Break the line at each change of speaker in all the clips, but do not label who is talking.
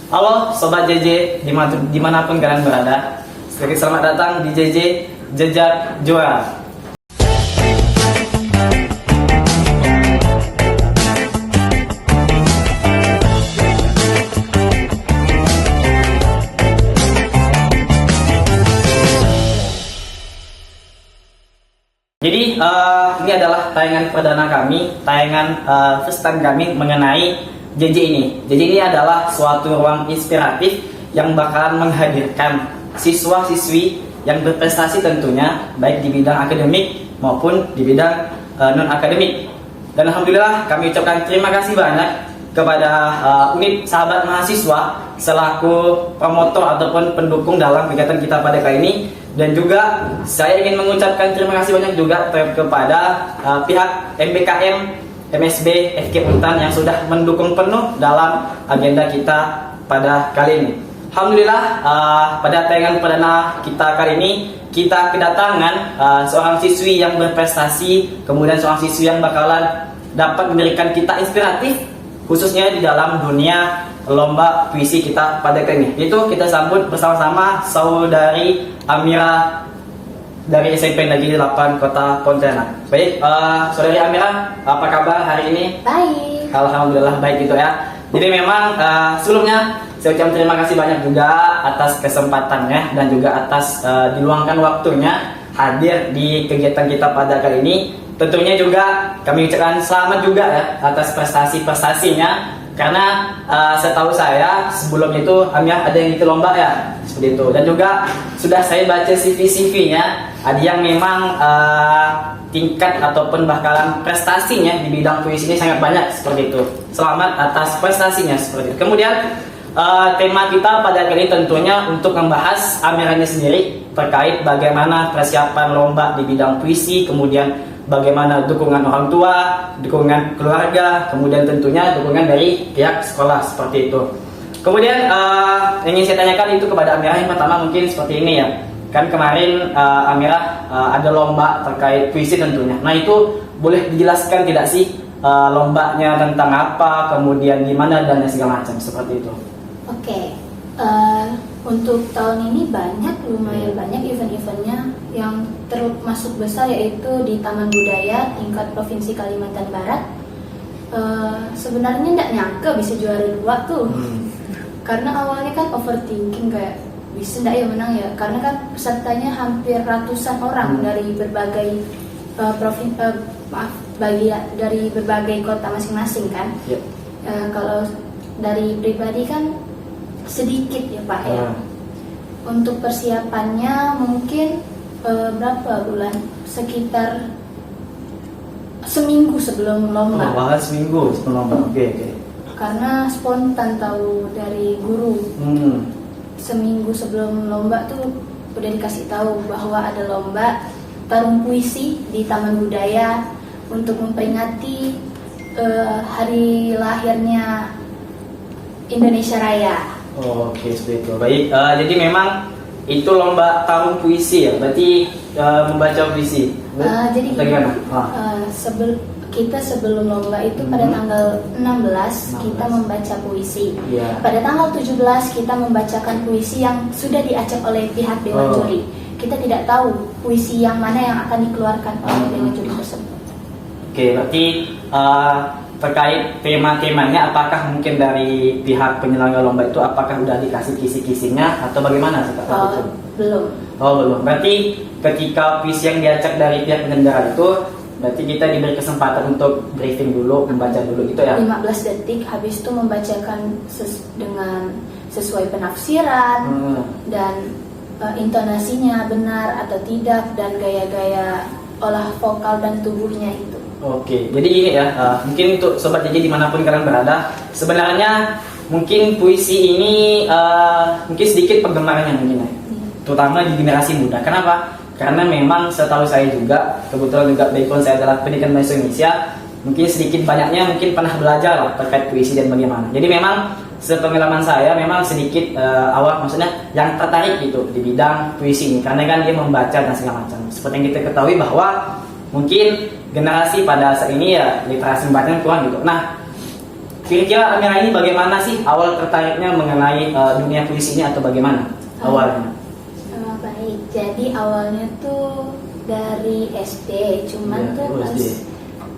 Halo Sobat JJ dimanapun kalian berada. Selamat datang di JJ Jejak Juara. Jadi ini adalah tayangan perdana kami, tayangan first time kami mengenai JJ ini. JJ ini adalah suatu ruang inspiratif yang bakalan menghadirkan siswa-siswi yang berprestasi tentunya, baik di bidang akademik maupun di bidang non-akademik. Dan Alhamdulillah kami ucapkan terima kasih banyak kepada unit sahabat mahasiswa selaku promotor ataupun pendukung dalam kegiatan kita pada kali ini. Dan juga saya ingin mengucapkan terima kasih banyak juga kepada pihak MBKM, MSB, FK Untan yang sudah mendukung penuh dalam agenda kita pada kali ini. Alhamdulillah pada tayangan perdana kita kali ini kita kedatangan seorang siswi yang berprestasi, kemudian seorang siswi yang bakalan dapat memberikan kita inspiratif khususnya di dalam dunia lomba puisi kita pada kali ini. Itu kita sambut bersama-sama saudari Amira dari SMP Negeri 8 Kota Pontianak. Baik, saudari Amira, apa kabar hari ini?
Baik.
Alhamdulillah baik gitu ya. Jadi memang sebelumnya saya ucapkan terima kasih banyak juga atas kesempatannya dan juga atas diluangkan waktunya hadir di kegiatan kita pada kali ini. Tentunya juga kami ucapkan selamat juga ya atas prestasi-prestasinya. Karena setahu saya sebelum itu Amir ada yang ikut lomba ya, seperti itu. Dan juga sudah saya baca CV-nya, ada yang memang tingkat ataupun bakalan prestasinya di bidang puisi ini sangat banyak seperti itu. Selamat atas prestasinya seperti itu. Kemudian tema kita pada kali ini tentunya untuk membahas Amiranya sendiri terkait bagaimana persiapan lomba di bidang puisi, kemudian bagaimana dukungan orang tua, dukungan keluarga, kemudian tentunya dukungan dari pihak sekolah seperti itu. Kemudian ingin saya tanyakan itu kepada Amira yang pertama mungkin seperti ini ya. Kan kemarin Amira ada lomba terkait puisi tentunya. Nah itu boleh dijelaskan tidak sih lombanya tentang apa, kemudian gimana dan segala macam seperti itu.
Oke. Untuk tahun ini lumayan banyak event-eventnya yang termasuk besar yaitu di Taman Budaya tingkat Provinsi Kalimantan Barat. Sebenarnya tidak nyangka bisa juara 2 tuh. Karena awalnya kan overthinking kayak bisa tidak ya menang ya, karena kan pesertanya hampir ratusan orang dari berbagai dari berbagai kota masing-masing kan. Kalau dari pribadi kan sedikit ya Pak ya. Untuk persiapannya mungkin berapa bulan? Sekitar seminggu sebelum lomba.
Bahas seminggu sebelum lomba. Oke.
Karena spontan tahu dari guru. Seminggu sebelum lomba tuh udah dikasih tahu bahwa ada lomba tarung puisi di Taman Budaya untuk memperingati hari lahirnya Indonesia Raya.
Oke, seperti itu. Baik, jadi memang itu lomba tarung puisi ya, berarti membaca puisi.
Jadi
bagaimana?
Kita sebelum lomba itu pada tanggal 16 kita membaca puisi. Pada tanggal 17 kita membacakan puisi yang sudah diacak oleh pihak Dewan Juri. Kita tidak tahu puisi yang mana yang akan dikeluarkan oleh Dewan Juri tersebut. Oke,
berarti terkait tema-temanya apakah mungkin dari pihak penyelenggara lomba itu apakah udah dikasih kisi-kisinya atau bagaimana sih Pak? Belum. Berarti ketika puisi yang diacak dari pihak penyelenggara itu berarti kita diberi kesempatan untuk briefing dulu, membaca dulu gitu ya.
15 detik habis itu membacakan dengan sesuai penafsiran dan intonasinya benar atau tidak dan gaya-gaya olah vokal dan tubuhnya itu.
Oke, jadi gini ya, mungkin untuk Sobat JJ dimanapun kalian berada, sebenarnya mungkin puisi ini mungkin sedikit penggemarnya mungkin ya, terutama di generasi muda. Kenapa? Karena memang setahu saya juga, kebetulan juga background saya adalah pendidikan bahasa Indonesia, mungkin sedikit banyaknya mungkin pernah belajar lah terkait puisi dan bagaimana. Jadi memang sepengalaman saya memang sedikit awal maksudnya yang tertarik gitu di bidang puisi ini, karena kan dia membaca dan segala macam. Seperti yang kita ketahui bahwa mungkin generasi pada saat ini ya literasi membacanya kurang gitu. Nah, Kira-kira Amira ini bagaimana sih awal tertariknya mengenai dunia puisi ini atau bagaimana awalnya?
Baik, jadi awalnya tuh dari SD, cuman
Iya,
tuh
SD.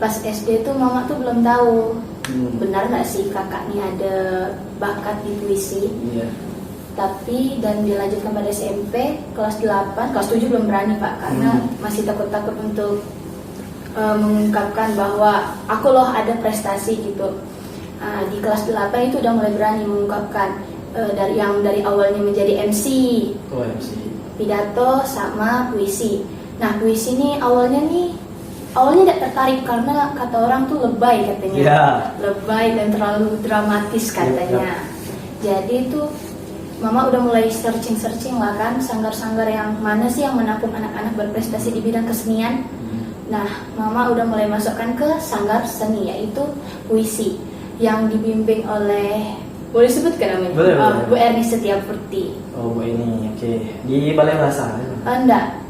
pas SD tuh mama tuh belum tahu benar nggak sih kakak nih ada bakat di puisi.
Iya.
Tapi dan dilanjutkan pada SMP kelas 8, kelas 7 belum berani Pak karena masih takut-takut untuk mengungkapkan bahwa aku loh ada prestasi gitu. Di kelas 8 itu udah mulai berani mengungkapkan dari awalnya menjadi MC,
Oh, MC.
pidato sama puisi. Nah puisi ini awalnya tidak tertarik karena kata orang tuh lebay katanya,
Iya.
lebay dan terlalu dramatis katanya. Jadi itu mama udah mulai searching lah kan sanggar-sanggar yang mana sih yang menampung anak-anak berprestasi di bidang kesenian. Nah mama udah mulai masukkan ke sanggar seni yaitu puisi yang dibimbing oleh, boleh sebutkan namanya?
Boleh.
Bu Erni Setiapurti.
Oh, Bu ini, oke. Di Balai Bahasa.
Enggak,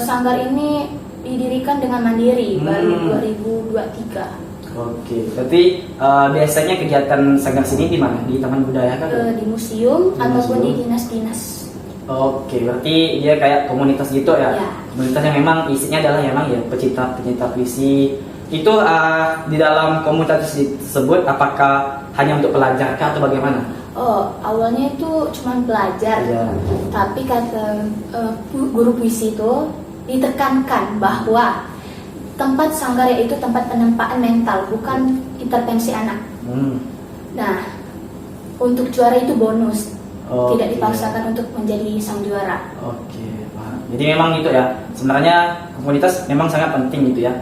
sanggar ini didirikan dengan mandiri baru 2023.
Oke, berarti biasanya kegiatan sanggar sini di mana? Di Taman Budaya kan?
Di museum
Di
ataupun
museum.
di dinas-dinas.
Oke, berarti dia kayak komunitas gitu ya?
Ya.
Komunitas yang memang isinya adalah memang ya pecinta puisi. Itu di dalam komunitas tersebut apakah hanya untuk pelajar kah atau bagaimana?
Oh, awalnya itu cuma belajar,
Ya.
tapi kata guru puisi itu ditekankan bahwa tempat sanggar yaitu tempat penempaan mental, bukan intervensi anak. Nah, untuk juara itu bonus,
Oke.
tidak dipaksakan untuk menjadi sang juara.
Oke, paham. Jadi memang gitu ya. Sebenarnya komunitas memang sangat penting gitu ya.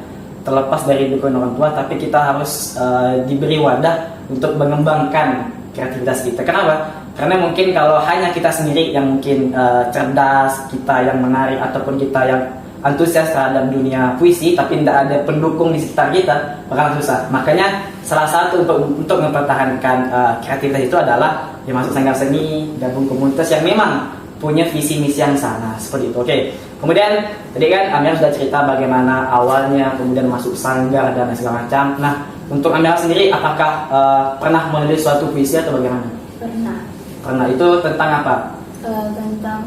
Terlepas dari dukungan orang tua, tapi kita harus diberi wadah untuk mengembangkan kreativitas kita. Kenapa? Karena mungkin kalau hanya kita sendiri yang mungkin cerdas, kita yang menarik ataupun kita yang antusias terhadap dunia puisi, tapi tidak ada pendukung di sekitar kita, bakal susah. Makanya salah satu untuk mempertahankan kreativitas itu adalah ya masuk sanggar seni, gabung komunitas yang memang punya visi misi yang sama seperti itu. Oke. Kemudian tadi kan Amira sudah cerita bagaimana awalnya, kemudian masuk sanggar dan segala macam. Nah, untuk Amira sendiri apakah pernah menulis suatu puisi atau bagaimana?
Pernah.
Pernah. Itu tentang apa?
Tentang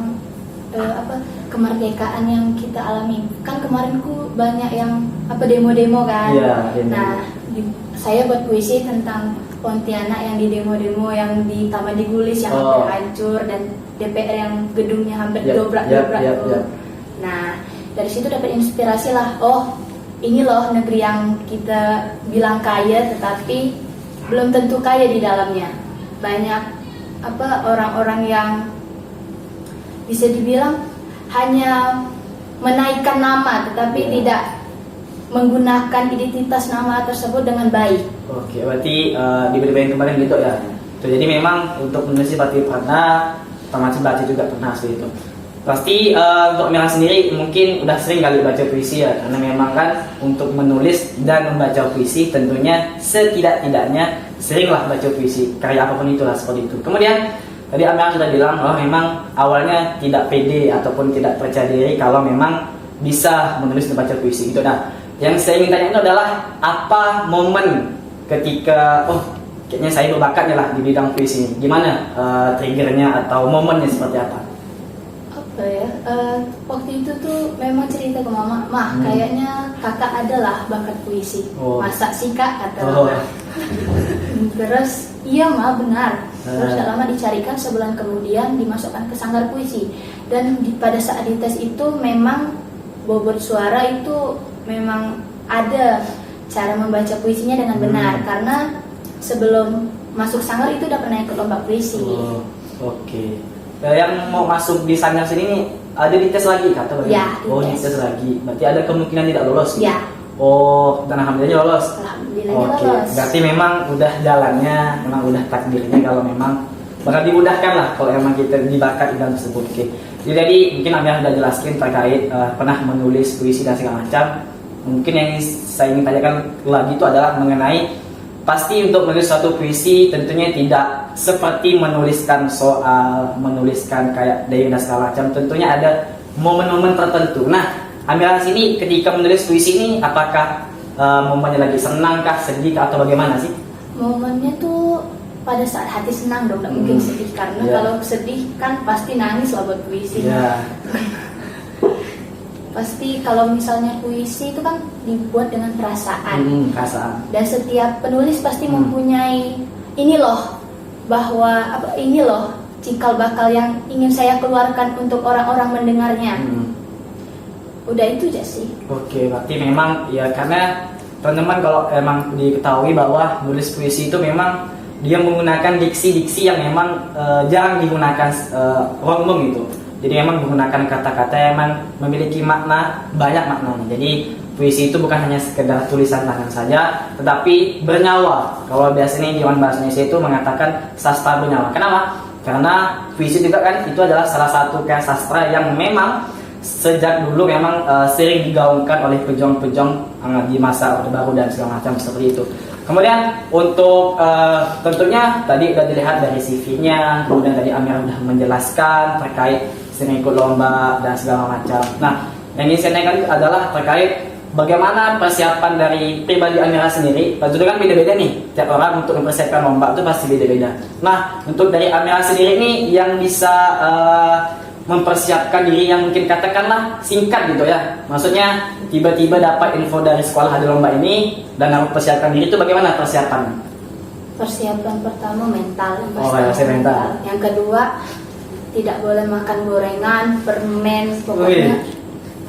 kemerdekaan yang kita alami. Kan kemarin banyak yang demo-demo kan.
Iya, demo.
Nah, saya buat puisi tentang Pontianak yang di demo-demo yang di Taman Digulis yang hampir hancur dan DPR yang gedungnya hampir dobrak-dobrak tuh. Nah, dari situ dapat inspirasi lah. Oh, ini loh negeri yang kita bilang kaya tetapi belum tentu kaya di dalamnya. Banyak orang-orang yang bisa dibilang hanya menaikkan nama tetapi tidak menggunakan identitas nama tersebut dengan baik.
Oke, berarti diberi kemarin gitu ya. Tuh, jadi memang untuk menulis berarti pernah, termasuk baca juga pernah seperti itu. Pasti untuk Amira sendiri mungkin udah sering kali baca puisi ya, karena memang kan untuk menulis dan membaca puisi tentunya setidak-tidaknya seringlah baca puisi, karya apapun itulah seperti itu. Kemudian tadi Amira sudah bilang bahwa memang awalnya tidak pede ataupun tidak percaya diri kalau memang bisa menulis dan baca puisi itu. Nah, yang saya ingin tanya itu adalah apa momen ketika kayaknya saya berbakatnya lah di bidang puisi ini. Gimana triggernya atau momennya seperti apa?
Waktu itu tuh memang cerita ke mama, kayaknya kakak adalah bakat puisi. Masa sih kak, kata mama. Terus iya benar. Terus tak lama dicarikan, sebulan kemudian dimasukkan ke sanggar puisi. Dan pada saat dites itu memang bobot suara itu memang ada cara membaca puisinya dengan benar, karena sebelum masuk sanggar itu udah pernah ikut lomba puisi.
Oke. Yang mau masuk di sanggar sini nih ada dites lagi kata bagaimana?
Ya,
dites lagi. Berarti ada kemungkinan tidak lolos.
Ya.
Dan alhamdulillah lolos. Oke.
Lolos.
Berarti memang udah jalannya, memang udah takdirnya kalau memang bakal dimudahkan lah kalau memang kita dibakat di dalam tersebut. Oke. Jadi mungkin Amira sudah jelaskan terkait pernah menulis puisi dan segala macam. Mungkin yang saya ingin tanyakan lagi itu adalah mengenai pasti untuk menulis suatu puisi tentunya tidak seperti menuliskan soal, menuliskan kayak diary dan segala macam. Tentunya ada momen-momen tertentu. Nah, Amira sini ketika menulis puisi ini apakah momennya lagi senang kah, sedih kah, atau bagaimana sih?
Momennya tuh pada saat hati senang dong, nggak mungkin sedih, karena kalau sedih kan pasti nangis lah buat puisi. Pasti kalau misalnya puisi itu kan dibuat dengan perasaan. Dan setiap penulis pasti mempunyai ini loh, bahwa ini loh cikal bakal yang ingin saya keluarkan untuk orang-orang mendengarnya. Udah itu aja sih.
Oke, berarti memang ya, karena teman-teman kalau emang diketahui bahwa nulis puisi itu memang dia menggunakan diksi-diksi yang memang jarang digunakan umum gitu. Jadi memang menggunakan kata-kata yang memang memiliki makna, banyak maknanya. Jadi puisi itu bukan hanya sekedar tulisan tangan saja, tetapi bernyawa. Kalau biasanya Dewan Bahasa Indonesia itu mengatakan sastra bernyawa. Kenapa? Karena puisi juga kan itu adalah salah satu karya sastra yang memang sejak dulu memang sering digaungkan oleh pejuang-pejuang di masa Orde Baru dan segala macam seperti itu. Kemudian untuk tentunya tadi udah dilihat dari CV-nya, kemudian tadi Amira sudah menjelaskan terkait sering ikut lomba dan segala macam. Nah, yang ingin saya tanyakan adalah terkait bagaimana persiapan dari pribadi Amira sendiri. Tentu kan beda-beda nih, tiap orang untuk mempersiapkan lomba itu pasti beda-beda. Nah, untuk dari Amira sendiri nih yang bisa mempersiapkan diri yang mungkin katakanlah singkat gitu ya. Maksudnya tiba-tiba dapat info dari sekolah ada lomba ini dan harus persiapkan diri, itu bagaimana persiapannya?
Persiapan pertama mental,
mental.
Yang kedua tidak boleh makan gorengan, permen, pokoknya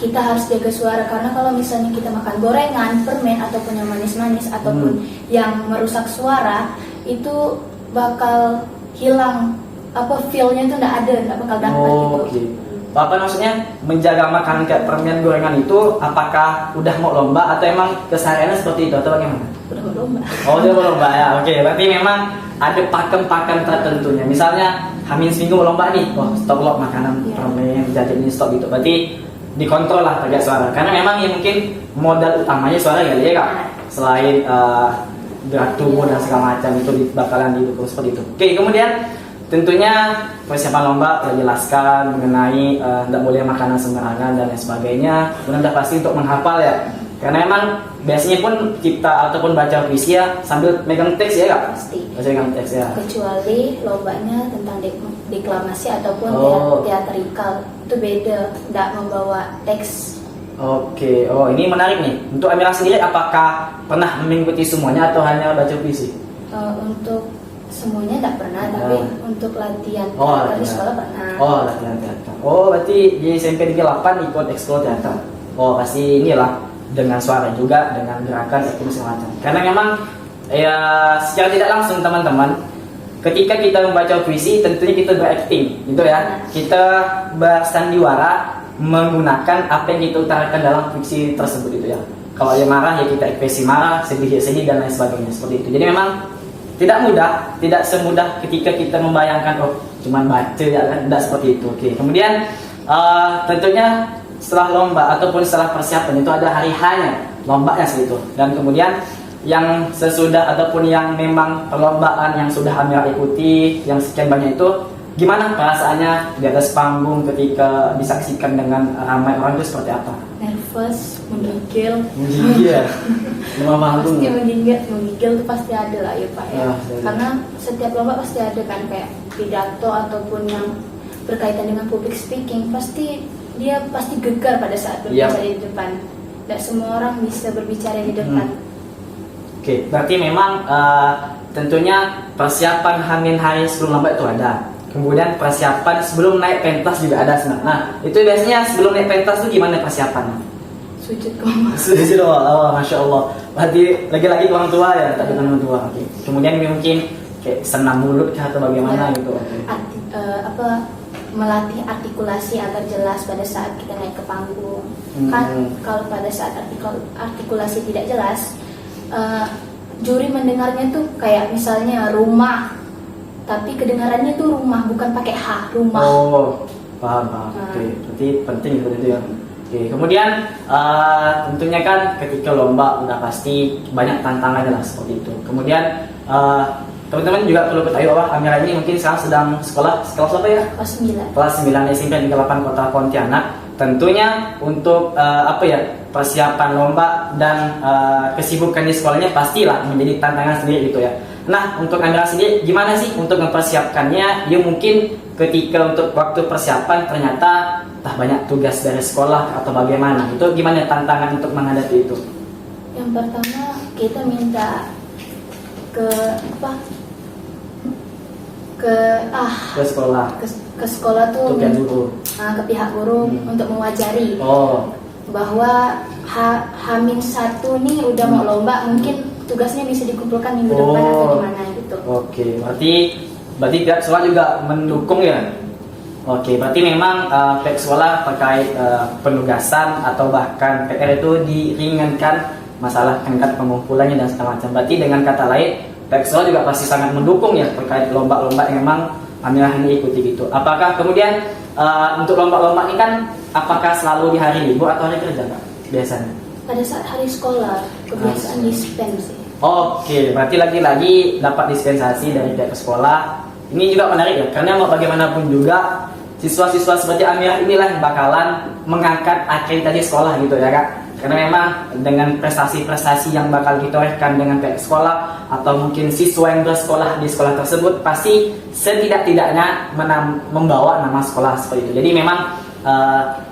kita harus jaga suara, karena kalau misalnya kita makan gorengan, permen ataupun yang manis-manis ataupun yang merusak suara, itu bakal hilang feel-nya itu nggak bakal dapat gitu.
Apa maksudnya menjaga makanan kayak permen, gorengan itu apakah udah mau lomba atau emang kesehariannya seperti itu atau bagaimana?
Udah mau lomba.
Oh, udah mau lomba ya. Oke, berarti memang ada pakem-pakem tertentunya. Misalnya Hamin seminggu mau lomba nih, stop loh makanan permen, jadi ini stop gitu. Berarti dikontrol lah terkait suara. Karena memang ya mungkin modal utamanya suara ya Kak. Selain gerak tubuh dan segala macam itu bakalan didukung seperti itu. Oke, kemudian tentunya persiapan lomba telah jelaskan mengenai tidak boleh makanan sembarangan dan lain sebagainya. Kemudian sudah pasti untuk menghafal ya. Karena emang biasanya pun kita ataupun baca puisi ya sambil megang teks ya Kak?
Pasti.
Megang teks ya.
Kecuali lombanya tentang deklamasi ataupun teatrikal, itu beda, tidak membawa teks.
Oke, ini menarik nih. Untuk Amira sendiri apakah pernah mengikuti semuanya atau hanya baca puisi?
Untuk semuanya tidak pernah, tapi untuk latihan di sekolah pernah.
Latihan teater. Berarti di SMP 38 ikut ekskul teater. Pasti inilah dengan suara juga, dengan gerakan aktif segala macam. Karena memang ya secara tidak langsung teman-teman, ketika kita membaca puisi tentunya kita berakting gitu ya. Kita bersandiwara menggunakan apa yang kita utarakan dalam puisi tersebut gitu ya. Kalau dia marah ya kita ekspresi marah, sedih ya sedih dan lain sebagainya seperti itu. Jadi memang tidak mudah, tidak semudah ketika kita membayangkan cuman baca ya kan, tidak seperti itu. Oke. Kemudian tentunya setelah lomba ataupun setelah persiapan itu ada hari hanya lombanya seperti itu. Dan kemudian yang sesudah ataupun yang memang perlombaan yang sudah Amira ikuti yang sekian banyak itu, gimana perasaannya di atas panggung ketika disaksikan dengan ramai orang itu seperti apa?
Nervous, menggigil.
Menggigil.
Pasti menggigil itu pasti ada lah ya Pak ya. Karena setiap lomba pasti ada kan kayak pidato ataupun yang berkaitan dengan public speaking, pasti dia pasti gegar pada saat berbicara di depan. Tidak semua orang bisa berbicara di depan.
Oke, berarti memang tentunya persiapan Hamin hari sebelum lomba itu ada. Kemudian persiapan sebelum naik pentas juga ada. Nah, itu biasanya sebelum naik pentas itu gimana persiapannya?
Sujud doa.
Sujud doa. Masya Allah. Berarti lagi-lagi orang tua ya, tapi orang tua. Oke. Kemudian mungkin kayak senam mulut atau bagaimana gitu.
Melatih artikulasi agar jelas pada saat kita naik ke panggung. Kan kalau pada saat artikulasi tidak jelas, juri mendengarnya tuh kayak misalnya rumah, tapi kedengarannya tuh rumah, bukan pakai H, rumah.
Paham. Oke, berarti penting itu ya. Oke, kemudian tentunya kan ketika lomba udah pasti banyak tantangannya lah seperti itu. Kemudian teman-teman juga perlu ketahui bahwa Amira ini mungkin sekarang sedang kelas apa ya? Kelas 9 SMP di 8 Kota Pontianak. Tentunya untuk persiapan lomba dan kesibukan di sekolahnya pastilah menjadi tantangan sendiri gitu ya. Nah, untuk Amira sendiri gimana sih untuk mempersiapkannya? Ya mungkin ketika untuk waktu persiapan ternyata banyak tugas dari sekolah atau bagaimana? Itu gimana tantangan untuk menghadapi itu?
Yang pertama kita minta ke apa?
Ke sekolah.
Ke sekolah tuh
Untuk yang guru.
ke pihak guru untuk mewajari
Oh,
bahwa H-1 nih udah mau lomba, mungkin tugasnya bisa dikumpulkan minggu depan atau gimana gitu.
oke. Berarti pihak sekolah juga mendukung ya? Oke, berarti memang pihak sekolah terkait penugasan atau bahkan PR itu diringankan masalah tingkat pengumpulannya dan segala macam. Berarti dengan kata lain, pihak sekolah juga pasti sangat mendukung ya terkait lomba-lomba yang memang Amira ini ikuti gitu. Apakah kemudian untuk lomba-lomba ini kan apakah selalu di hari libur atau hari kerja Kak biasanya?
Pada saat hari sekolah kebiasaan dispens sih.
Oke, berarti lagi-lagi dapat dispensasi dari pihak sekolah. Ini juga menarik ya, karena mau bagaimanapun juga siswa-siswa seperti Amira inilah yang bakalan mengangkat akreditasi sekolah gitu ya Kak. Karena memang dengan prestasi-prestasi yang bakal ditorehkan dengan pihak sekolah atau mungkin siswa yang bersekolah di sekolah tersebut pasti setidak-tidaknya membawa nama sekolah seperti itu. Jadi memang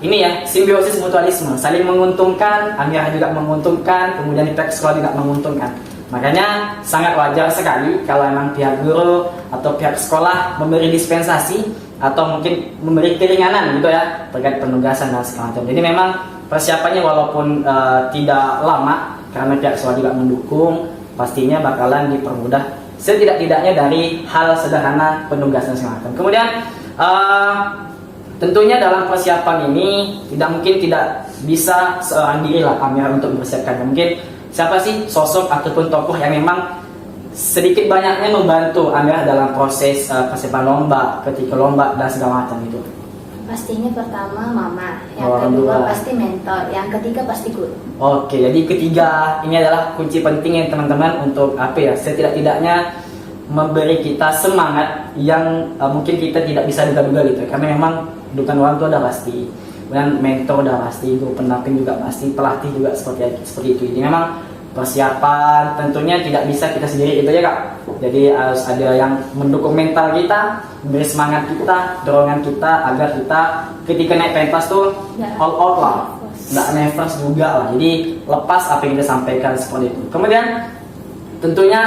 ini ya simbiosis mutualisme, saling menguntungkan. Amira juga menguntungkan, kemudian pihak sekolah juga menguntungkan. Makanya sangat wajar sekali kalau memang pihak guru atau pihak sekolah memberi dispensasi atau mungkin memberi keringanan gitu ya terkait penugasan dan segala macam. Jadi memang persiapannya walaupun tidak lama karena pihak sekolah juga mendukung, pastinya bakalan dipermudah setidak-tidaknya dari hal sederhana penugasan segala macam. Kemudian tentunya dalam persiapan ini tidak bisa seorang diri lah Amira untuk mempersiapkan. Mungkin siapa sih sosok ataupun tokoh yang memang sedikit banyaknya membantu Amira dalam proses persiapan lomba, ketika lomba dan segala macam itu?
Pastinya pertama mama, yang kedua pasti mentor, yang ketiga pasti guru.
Oke, jadi ketiga ini adalah kunci penting ya teman-teman untuk setidak-tidaknya memberi kita semangat yang mungkin kita tidak bisa duga-duga gitu. Karena memang dukungan orang tua udah pasti, kemudian mentor udah pasti, guru pendamping juga pasti, pelatih juga seperti itu. Jadi memang persiapan tentunya tidak bisa kita sendiri itu ya Kak. Jadi harus ada yang mendukung mental kita, memberi semangat kita, dorongan kita agar kita ketika naik pentas tuh all out lah, nggak nervous juga lah. Jadi lepas apa yang kita sampaikan seperti itu. Kemudian tentunya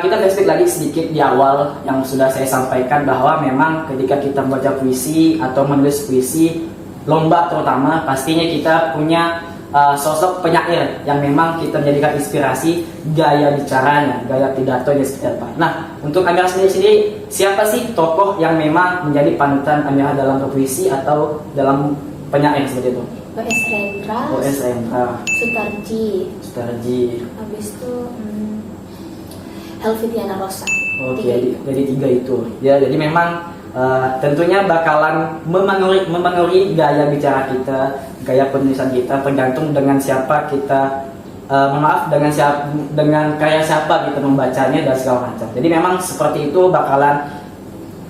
kita flashback lagi sedikit di awal yang sudah saya sampaikan bahwa memang ketika kita membaca puisi atau menulis puisi lomba terutama pastinya kita punya sosok penyair yang memang kita menjadikan inspirasi gaya bicaranya, gaya pidatonya seperti apa. Nah, untuk Amira sendiri siapa sih tokoh yang memang menjadi panutan Amira dalam berpuisi atau dalam penyair seperti itu?
O.S. Rendra, Sutarji, habis itu Helvitiana Rosa.
Oke, jadi tiga itu. Ya, jadi memang tentunya bakalan memengaruhi gaya bicara kita, gaya penulisan kita tergantung dengan siapa kita dengan karya siapa kita membacanya dan segala macam. Jadi memang seperti itu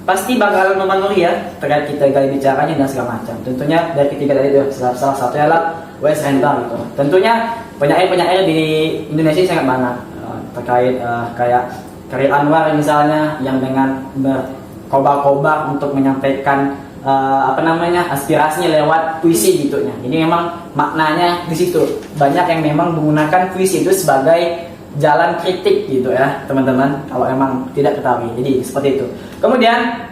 pasti bakalan memengaruhi ya terkait kita gaya bicaranya dan segala macam. Tentunya dari ketiga tadi itu salah satunya adalah O.S. Rendra gitu. Tentunya penyair-penyair di Indonesia sangat banyak terkait kayak Karir Anwar misalnya yang dengan berkobar-kobar untuk menyampaikan aspirasinya lewat puisi gitunya. Ini memang maknanya di situ. Banyak yang memang menggunakan puisi itu sebagai jalan kritik gitu ya, teman-teman. Kalau memang tidak ketahui. Jadi seperti itu. Kemudian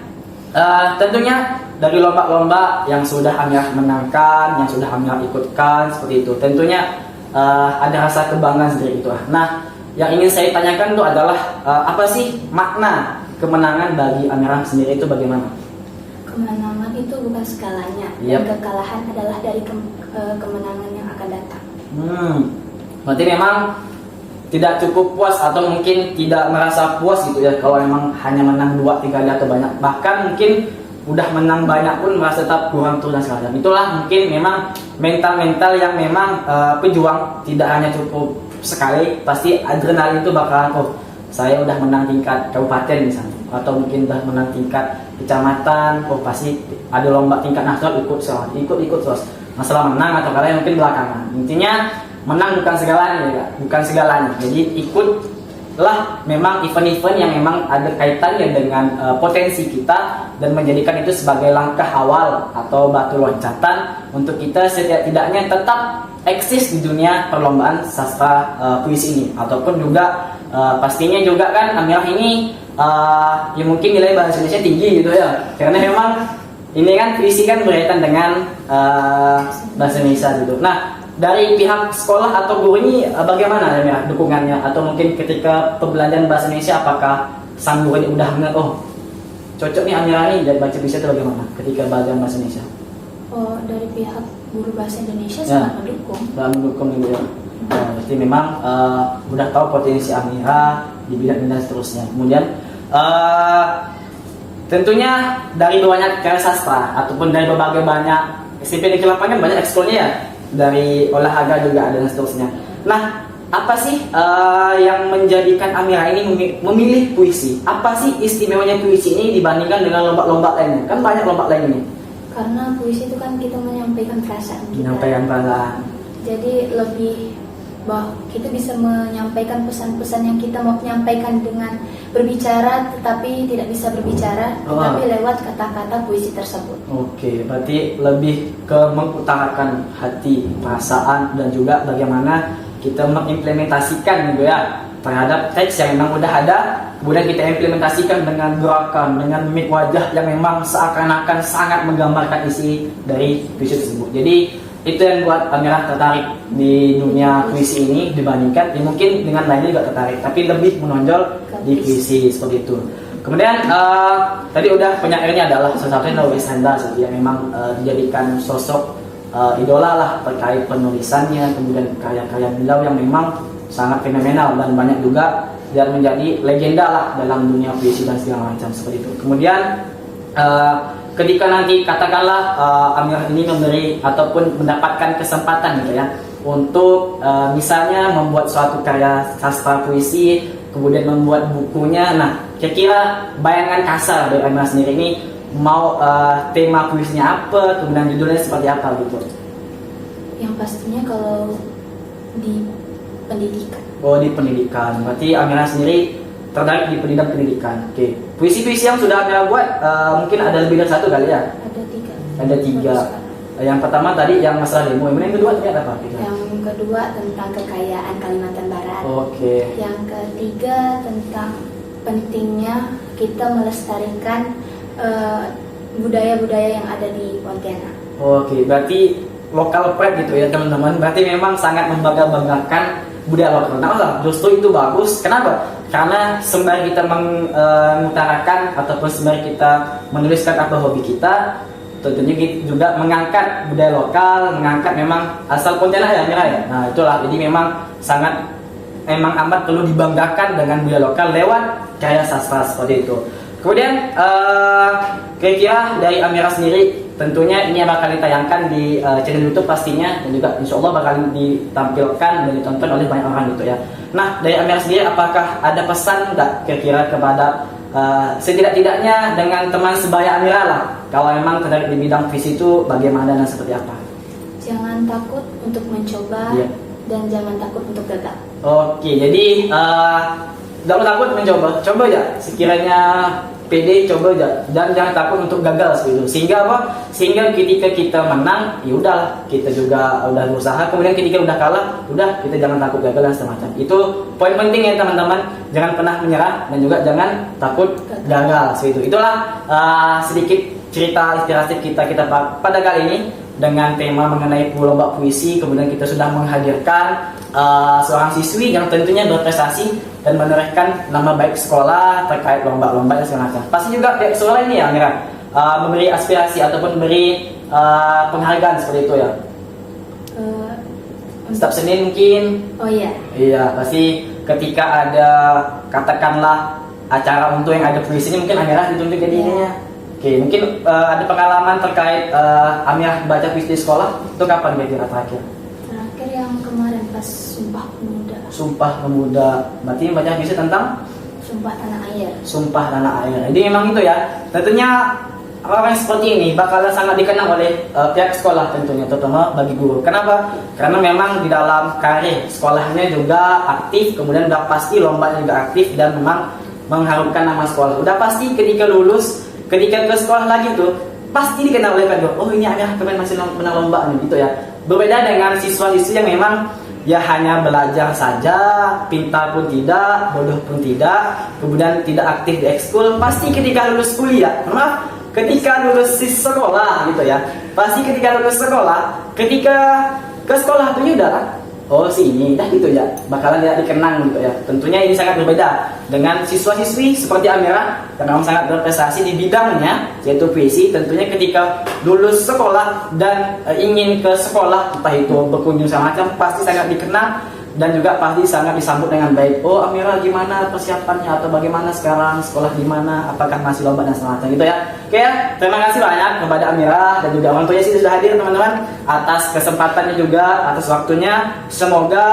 tentunya dari lomba-lomba yang sudah Amira menangkan, yang sudah Amira ikutkan seperti itu. Tentunya ada rasa kebanggaan sendiri itu. Nah, yang ingin saya tanyakan itu adalah apa sih makna kemenangan bagi Amira sendiri itu bagaimana?
Kemenangan itu bukan segalanya, dan kekalahan adalah dari kemenangan yang akan datang.
Berarti memang tidak cukup puas atau mungkin tidak merasa puas gitu ya kalau memang hanya menang 2-3 kali atau banyak, bahkan mungkin udah menang banyak pun merasa tetap kurang tuh dan segala macam. Itulah mungkin memang mental yang memang pejuang tidak hanya cukup sekali, pasti adrenalin itu bakalan saya udah menang tingkat kabupaten misalnya, atau mungkin udah menang tingkat kecamatan, pasti ada lomba tingkat nasional ikut terus. Masalah menang atau kalah mungkin belakangan. Intinya menang bukan segalanya ya, bukan segalanya. Jadi ikut lah memang event-event yang memang ada kaitannya dengan potensi kita dan menjadikan itu sebagai langkah awal atau batu loncatan untuk kita setidak-tidaknya tetap eksis di dunia perlombaan sastra puisi ini. Ataupun juga pastinya juga kan Amirah ini ya mungkin nilai bahasa Indonesia tinggi gitu ya, karena memang ini kan puisi kan berkaitan dengan bahasa Indonesia gitu. Nah, dari pihak sekolah atau guru ini bagaimana ya dukungannya, atau mungkin ketika pembelajaran bahasa Indonesia apakah sang guru ini udah ngeliat oh cocok nih Amirah nih jadi baca puisi itu bagaimana ketika belajar bahasa Indonesia?
Oh, dari pihak guru bahasa Indonesia
Ya.
sangat mendukung.
Dalam mendukung gitu ya. Berarti memang udah tahu potensi Amirah di bidang dan seterusnya. Kemudian tentunya dari banyak karya sastra ataupun dari berbagai banyak SMP Negeri 8 kan banyak ekskulnya ya, dari olahraga juga ada dan seterusnya. Nah, apa sih yang menjadikan Amirah ini memilih puisi? Apa sih istimewanya puisi ini dibandingkan dengan lomba-lomba lainnya? Kan banyak lomba lain ini.
Karena puisi itu kan kita menyampaikan perasaan kita.
Menyampaikan perasaan.
Jadi lebih kita bisa menyampaikan pesan-pesan yang kita mau menyampaikan dengan berbicara tetapi tidak bisa berbicara, tetapi lewat kata-kata puisi tersebut.
Oke, berarti lebih ke mengutarakan hati, perasaan, dan juga bagaimana kita mengimplementasikan gitu ya terhadap teks yang memang udah ada, kemudian kita implementasikan dengan gerakan, dengan mimik wajah yang memang seakan-akan sangat menggambarkan isi dari puisi tersebut. Jadi itu yang buat Amirah tertarik di dunia puisi ini dibandingkan ya mungkin dengan lainnya juga tertarik, tapi lebih menonjol di puisi seperti itu. Kemudian tadi udah penyairnya adalah salah satunya Louis Sanders yang memang dijadikan sosok idola lah terkait penulisannya, kemudian karya-karya beliau yang memang sangat fenomenal dan banyak juga dan menjadi legenda lah dalam dunia puisi dan segala macam seperti itu. Kemudian ketika nanti katakanlah Amirah ini memberi ataupun mendapatkan kesempatan gitu ya untuk misalnya membuat suatu karya sastra puisi, kemudian membuat bukunya. Nah, kira-kira bayangan kasar dari Amirah sendiri ini mau tema puisinya apa, kemudian judulnya seperti apa gitu?
Yang pastinya kalau di pendidikan.
Oh, di pendidikan. Berarti Amirah sendiri tertarik di pendidikan. Oke. Puisi-puisi yang sudah Amirah buat mungkin ada lebih dari satu kali ya?
Ada 3.
Ada 3. Yang pertama tadi yang masalah demo, yang kedua tadi apa?
Yang kedua tentang kekayaan Kalimantan Barat.
Oke.
Yang ketiga tentang pentingnya kita melestarikan budaya-budaya yang ada di Pontianak.
Oke, berarti lokal pride gitu ya teman-teman. Berarti memang sangat membangga-banggakan budaya lokal. Nah, justru itu bagus. Kenapa? Karena sembari kita mengutarakan ataupun sembari kita menuliskan apa hobi kita, tentunya kita juga mengangkat budaya lokal, mengangkat memang asal Pontianak ya Amirah ya. Nah, itulah. Jadi memang memang amat perlu dibanggakan dengan budaya lokal lewat karya sastra seperti itu. Kemudian kira-kira dari Amirah sendiri tentunya ini bakal ditayangkan di channel YouTube pastinya, dan juga insya Allah bakal ditampilkan dan ditonton oleh banyak orang gitu ya. Nah, dari Amirah sendiri apakah ada pesan nggak kira-kira kepada setidak-tidaknya dengan teman sebaya Amirah lah, kalau memang tertarik di bidang puisi itu bagaimana dan seperti apa?
Jangan takut untuk mencoba dan jangan takut untuk gagal.
Oke, jadi jangan takut mencoba, coba aja. Sekiranya pede, coba aja, dan jangan takut untuk gagal seperti itu. Sehingga apa? Sehingga ketika kita menang, ya udahlah, kita juga udah berusaha. Kemudian ketika udah kalah, udah kita jangan takut gagal dan semacam. Itu poin penting ya teman-teman. Jangan pernah menyerah dan juga jangan takut gagal seperti itu. Itulah sedikit cerita inspiratif kita pada kali ini dengan tema mengenai lomba puisi. Kemudian kita sudah menghadirkan seorang siswi yang tentunya berprestasi dan menorehkan nama baik sekolah terkait lomba-lomba dan segala macam. Pasti juga pihak sekolah ini ya Amirah memberi aspirasi ataupun memberi penghargaan seperti itu ya. Setiap Senin mungkin.
Oh iya.
Iya, pasti ketika ada katakanlah acara untuk yang ada puisinya mungkin Amirah ditunjuk jadi ininya. Oke, mungkin ada pengalaman terkait Amirah baca puisi di sekolah itu kapan kira-kira terakhir?
Terakhir yang kemarin pas Sumpah Pemuda.
Sumpah Pemuda, berarti baca puisi tentang
Sumpah Tanah Air.
Sumpah Tanah Air. Jadi memang itu ya. Tentunya orang seperti ini bakalan sangat dikenang oleh pihak sekolah tentunya, terutama bagi guru. Kenapa? Karena memang di dalam karir sekolahnya juga aktif, kemudian udah pasti lombanya juga aktif dan memang mengharumkan nama sekolah. Udah pasti ketika lulus, ketika ke sekolah lagi tuh pasti dikenal oleh pihak guru. Oh ini Amira kemarin masih menang lomba nih gitu ya. Berbeda dengan siswa-siswi yang memang ya hanya belajar saja, pintar pun tidak, bodoh pun tidak, kemudian tidak aktif di ekskul. Pasti ketika lulus kuliah, ketika lulus sekolah gitu ya, pasti ketika lulus sekolah, ketika ke sekolah tuh udah, oh si ini dah gitu ya, bakalan dia dikenang gitu ya. Tentunya ini sangat berbeda dengan siswa-siswi seperti Amira karena sangat berprestasi di bidangnya yaitu puisi. Tentunya ketika lulus sekolah dan ingin ke sekolah, entah itu berkunjung sama macam, pasti sangat dikenang dan juga pasti sangat disambut dengan baik. Oh Amira gimana persiapannya, atau bagaimana sekarang sekolah di mana, apakah masih lomba dan semacam gitu ya. Oke ya, terima kasih banyak kepada Amira dan juga orang tuanya sih sudah hadir teman-teman, atas kesempatannya juga, atas waktunya. Semoga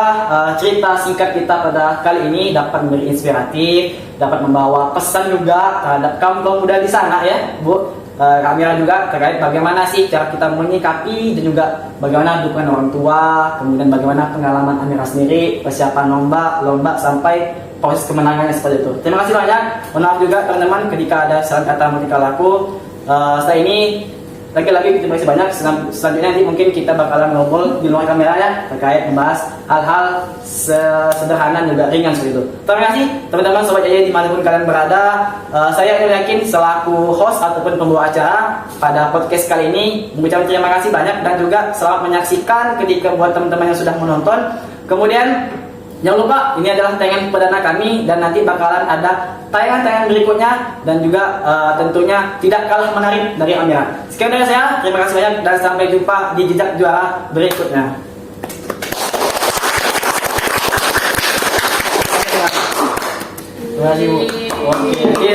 cerita singkat kita pada kali ini dapat memberi inspiratif, dapat membawa pesan juga terhadap kaum muda di sana ya Bu. Amira juga terkait bagaimana sih cara kita menyikapi dan juga bagaimana dukungan orang tua, kemudian bagaimana pengalaman Amira sendiri, persiapan lomba sampai proses kemenangannya seperti itu. Terima kasih banyak. Mohon maaf juga teman-teman ketika ada salah kata metika laku. Setelah ini lagi-lagi terima kasih banyak. Selanjutnya nanti mungkin kita bakalan ngobrol di luar kamera ya terkait membahas hal-hal sederhana juga ringan seperti itu. Terima kasih teman-teman sobat Jaya dimanapun kalian berada. Saya yakin selaku host ataupun pembawa acara pada podcast kali ini mengucapkan terima kasih banyak dan juga selamat menyaksikan ketika buat teman-teman yang sudah menonton. Kemudian jangan lupa ini adalah tayangan perdana kami dan nanti bakalan ada tayangan-tayangan berikutnya dan juga tentunya tidak kalah menarik dari Amira. Sekian dari saya, terima kasih banyak dan sampai jumpa di jejak juara berikutnya. Terima kasih Bu. Oke.